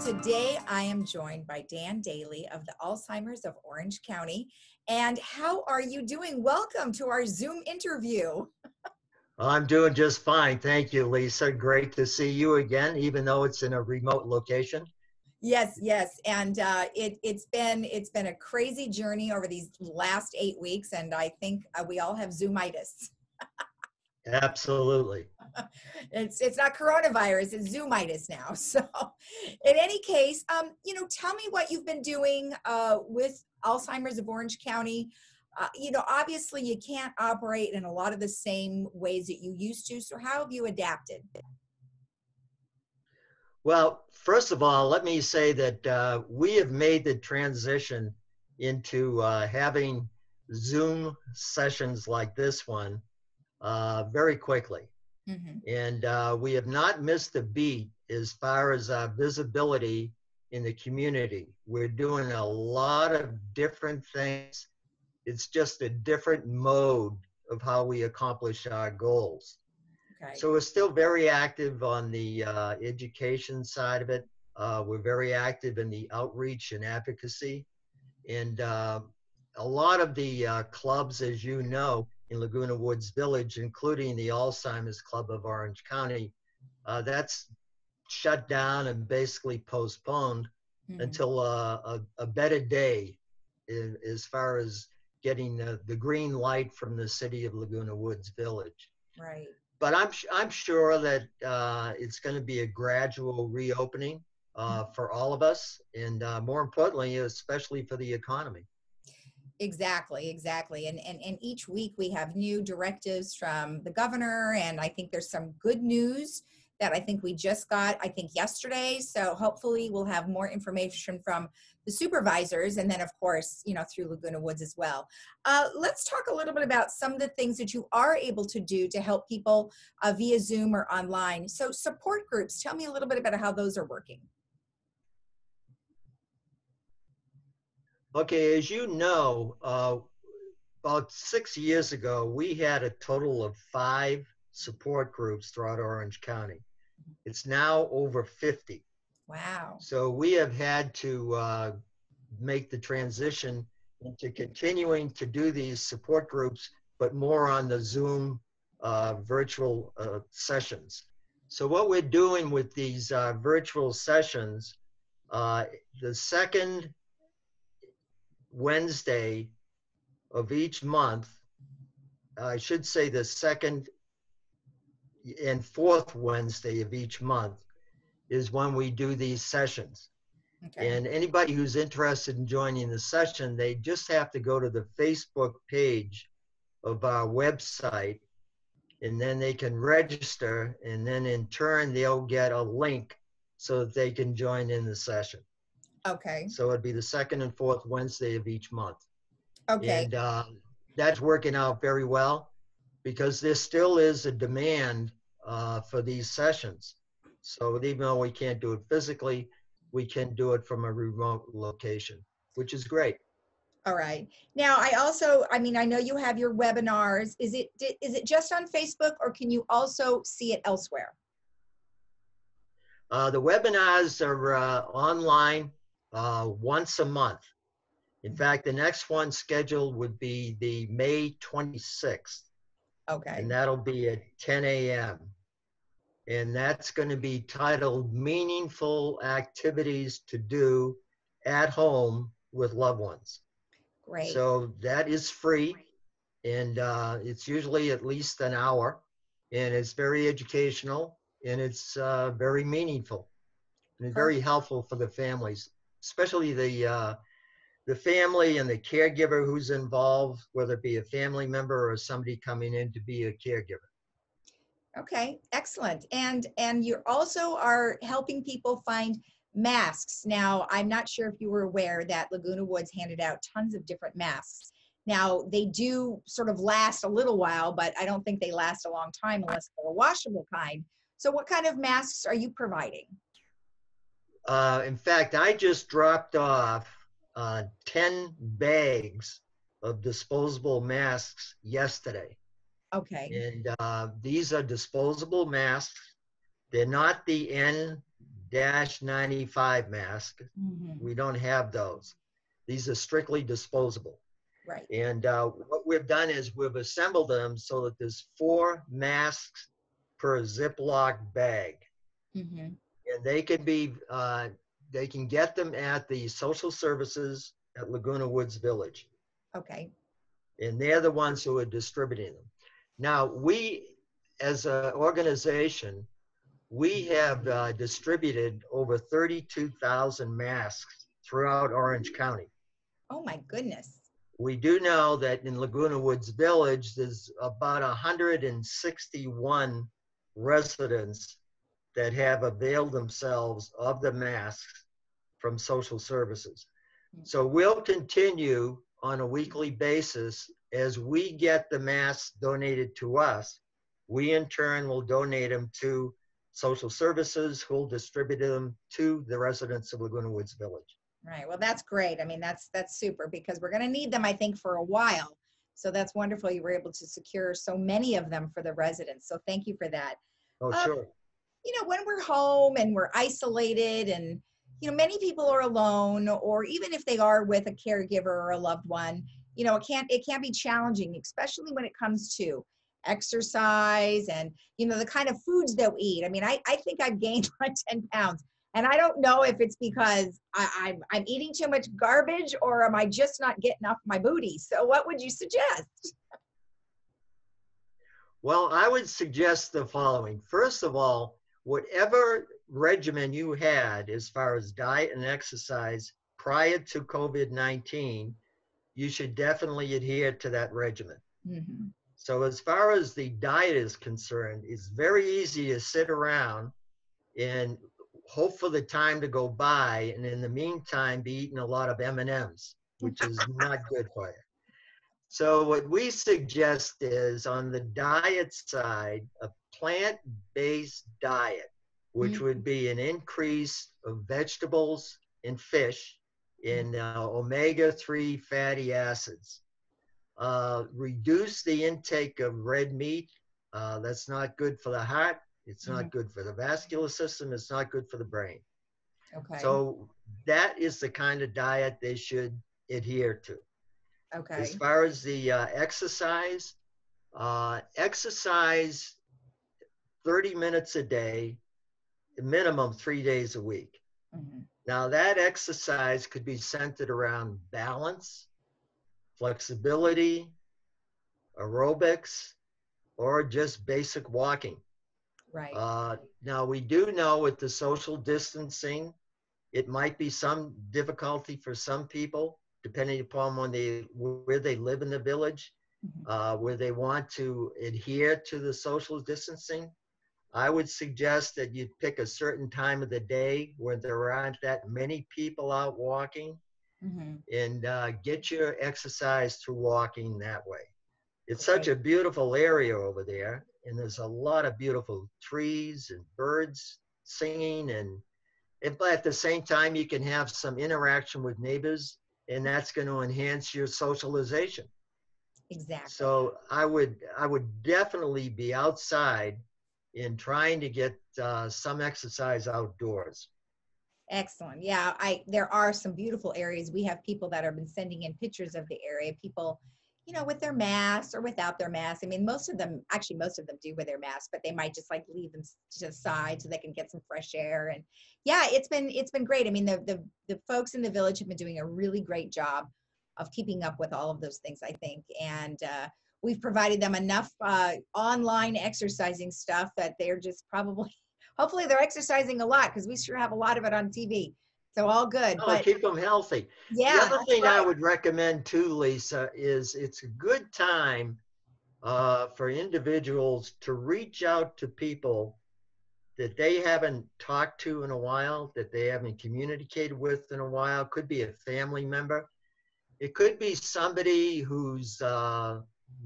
Today, I am joined by Dan Daly of the Alzheimers of Orange County. And how are you doing? Welcome to our Zoom interview. I'm doing just fine. Thank you, Lisa. Great to see you again, even though it's in a remote location. Yes, yes. And it's been a crazy journey over these last 8 weeks. And I think we all have Zoomitis. Absolutely. It's not coronavirus, it's Zoomitis now. So in any case, tell me what you've been doing with Alzheimer's of Orange County. Obviously you can't operate in a lot of the same ways that you used to. So how have you adapted? Well, first of all, let me say that we have made the transition into having Zoom sessions like this one very quickly. Mm-hmm. And we have not missed a beat as far as visibility in the community. We're doing a lot of different things. It's just a different mode of how we accomplish our goals. Okay. So we're still very active on the education side of it. We're very active in the outreach and advocacy. And a lot of the clubs, as you know, in Laguna Woods Village, including the Alzheimer's Club of Orange County, that's shut down and basically postponed until a better day as far as getting the green light from the city of Laguna Woods Village. Right. But I'm sure that it's going to be a gradual reopening for all of us, and more importantly, especially for the economy. Exactly. And each week we have new directives from the governor, and I think there's some good news that I think we just got, yesterday. So hopefully we'll have more information from the supervisors, and then of course, through Laguna Woods as well. Let's talk a little bit about some of the things that you are able to do to help people via Zoom or online. So support groups, tell me a little bit about how those are working. Okay, as you know, about 6 years ago, we had a total of 5 support groups throughout Orange County. It's now over 50. Wow. So we have had to make the transition into continuing to do these support groups, but more on the Zoom virtual sessions. So what we're doing with these virtual sessions, the second Wednesday of each month, I should say the second and fourth Wednesday of each month, is when we do these sessions. Okay. And anybody who's interested in joining the session, they just have to go to the Facebook page of our website, and then they can register, and then in turn they'll get a link so that they can join in the session. Okay. So it'd be the second and fourth Wednesday of each month. Okay. And that's working out very well, because there still is a demand for these sessions. So even though we can't do it physically, we can do it from a remote location, which is great. All right. Now, I know you have your webinars. Is it just on Facebook, or can you also see it elsewhere? The webinars are online once a month. In fact, the next one scheduled would be the May 26th. Okay. And that'll be at 10 a.m. And that's going to be titled Meaningful Activities to Do at Home with Loved Ones. Great. So that is free, and it's usually at least an hour, and it's very educational, and it's very meaningful, and very helpful for the families, especially the family and the caregiver who's involved, whether it be a family member or somebody coming in to be a caregiver. Okay, excellent. And you also are helping people find masks. Now, I'm not sure if you were aware that Laguna Woods handed out tons of different masks. Now, they do sort of last a little while, but I don't think they last a long time unless they're a washable kind. So what kind of masks are you providing? In fact, I just dropped off 10 bags of disposable masks yesterday. Okay. And these are disposable masks They're not the N-95 mask. Mhm. We don't have those. These are strictly disposable. Right. And what we've done is we've assembled them so that there's 4 masks per Ziploc bag. Mhm. And they can get them at the social services at Laguna Woods Village. Okay. And they're the ones who are distributing them. Now, we, as an organization, we have distributed over 32,000 masks throughout Orange County. Oh my goodness. We do know that in Laguna Woods Village, there's about 161 residents that have availed themselves of the masks from social services. So we'll continue on a weekly basis as we get the masks donated to us. We in turn will donate them to social services who will distribute them to the residents of Laguna Woods Village. Right. Well, that's great. I mean, that's super because we're going to need them, I think, for a while. So that's wonderful. You were able to secure so many of them for the residents. So thank you for that. Oh, Um, sure. when we're home and we're isolated and, many people are alone, or even if they are with a caregiver or a loved one, it can be challenging, especially when it comes to exercise and, the kind of foods that we eat. I mean, I think I've gained like 10 pounds. And I don't know if it's because I'm eating too much garbage or am I just not getting off my booty? So what would you suggest? Well, I would suggest the following. First of all, whatever regimen you had as far as diet and exercise prior to COVID-19, you should definitely adhere to that regimen. Mm-hmm. So as far as the diet is concerned, it's very easy to sit around and hope for the time to go by, and in the meantime be eating a lot of M&Ms, which is not good for you. So what we suggest is on the diet side, a plant-based diet, which would be an increase of vegetables and fish in omega-3 fatty acids. Reduce the intake of red meat. That's not good for the heart. It's not good for the vascular system. It's not good for the brain. Okay. So that is the kind of diet they should adhere to. Okay. As far as the exercise 30 minutes a day, minimum 3 days a week. Mm-hmm. Now that exercise could be centered around balance, flexibility, aerobics, or just basic walking. Right. Now we do know with the social distancing, it might be some difficulty for some people, depending upon where they live in the village, where they want to adhere to the social distancing. I would suggest that you pick a certain time of the day where there aren't that many people out walking, and get your exercise through walking that way. It's such a beautiful area over there, and there's a lot of beautiful trees and birds singing, and at the same time, you can have some interaction with neighbors, and that's going to enhance your socialization. Exactly. So I would definitely be outside in trying to get some exercise outdoors. Excellent. Yeah, there are some beautiful areas. We have people that have been sending in pictures of the area. People, with their masks or without their masks. I mean, most of them do wear their masks, but they might just like leave them to the side so they can get some fresh air. And yeah, it's been great. I mean, the folks in the village have been doing a really great job of keeping up with all of those things, I think. And we've provided them enough online exercising stuff that they're just hopefully they're exercising a lot because we sure have a lot of it on TV. So all good. Oh, But keep them healthy. yeah, The other thing right. I would recommend too, Lisa, is it's a good time for individuals to reach out to people that they haven't talked to in a while, that they haven't communicated with in a while. Could be a family member. It could be somebody who's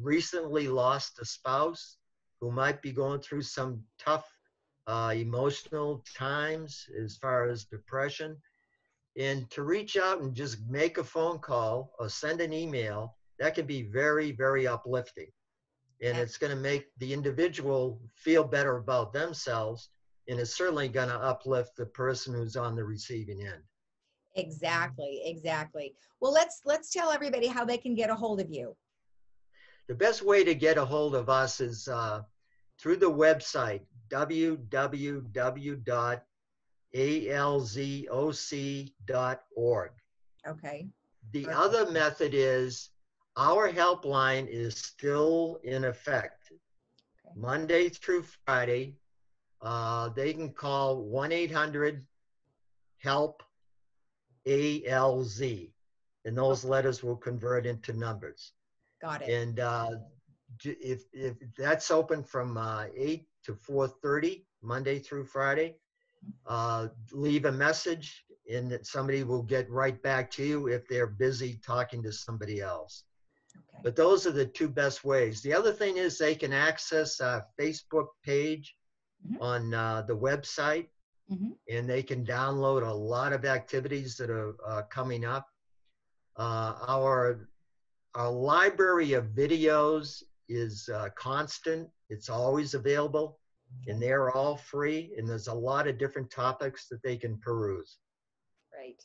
recently lost a spouse, who might be going through some tough emotional times as far as depression. And to reach out and just make a phone call or send an email, that can be very, very uplifting. And it's going to make the individual feel better about themselves. and it's certainly going to uplift the person who's on the receiving end. Exactly, exactly. Well, let's tell everybody how they can get a hold of you. The best way to get a hold of us is through the website, www.alzoc.org. Okay. The Perfect. other method is our helpline is still in effect. Okay. Monday through Friday, they can call 1-800-HELP-ALZ, and those letters will convert into numbers. Got it. And if that's open from 8 to 4:30, Monday through Friday, leave a message and that somebody will get right back to you if they're busy talking to somebody else. Okay. But those are the two best ways. The other thing is they can access our Facebook page on the website, and they can download a lot of activities that are coming up. Our library of videos is constant. It's always available, and they're all free, and there's a lot of different topics that they can peruse. Great.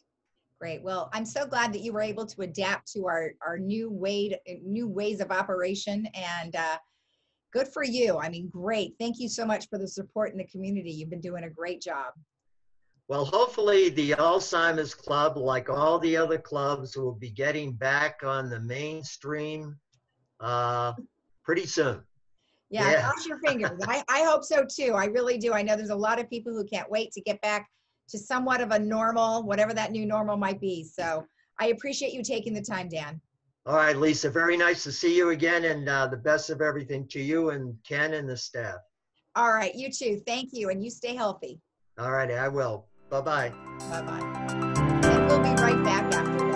Great. Well, I'm so glad that you were able to adapt to our new ways of operation, and good for you. I mean, great. Thank you so much for the support in the community. You've been doing a great job. Well, hopefully the Alzheimer's Club, like all the other clubs, will be getting back on the mainstream pretty soon. Yeah, cross your fingers. I hope so too. I really do. I know there's a lot of people who can't wait to get back to somewhat of a normal, whatever that new normal might be. So I appreciate you taking the time, Dan. All right, Lisa, very nice to see you again, and the best of everything to you and Ken and the staff. All right, you too. Thank you, and you stay healthy. All right, I will. Bye-bye. Bye-bye. And we'll be right back after this.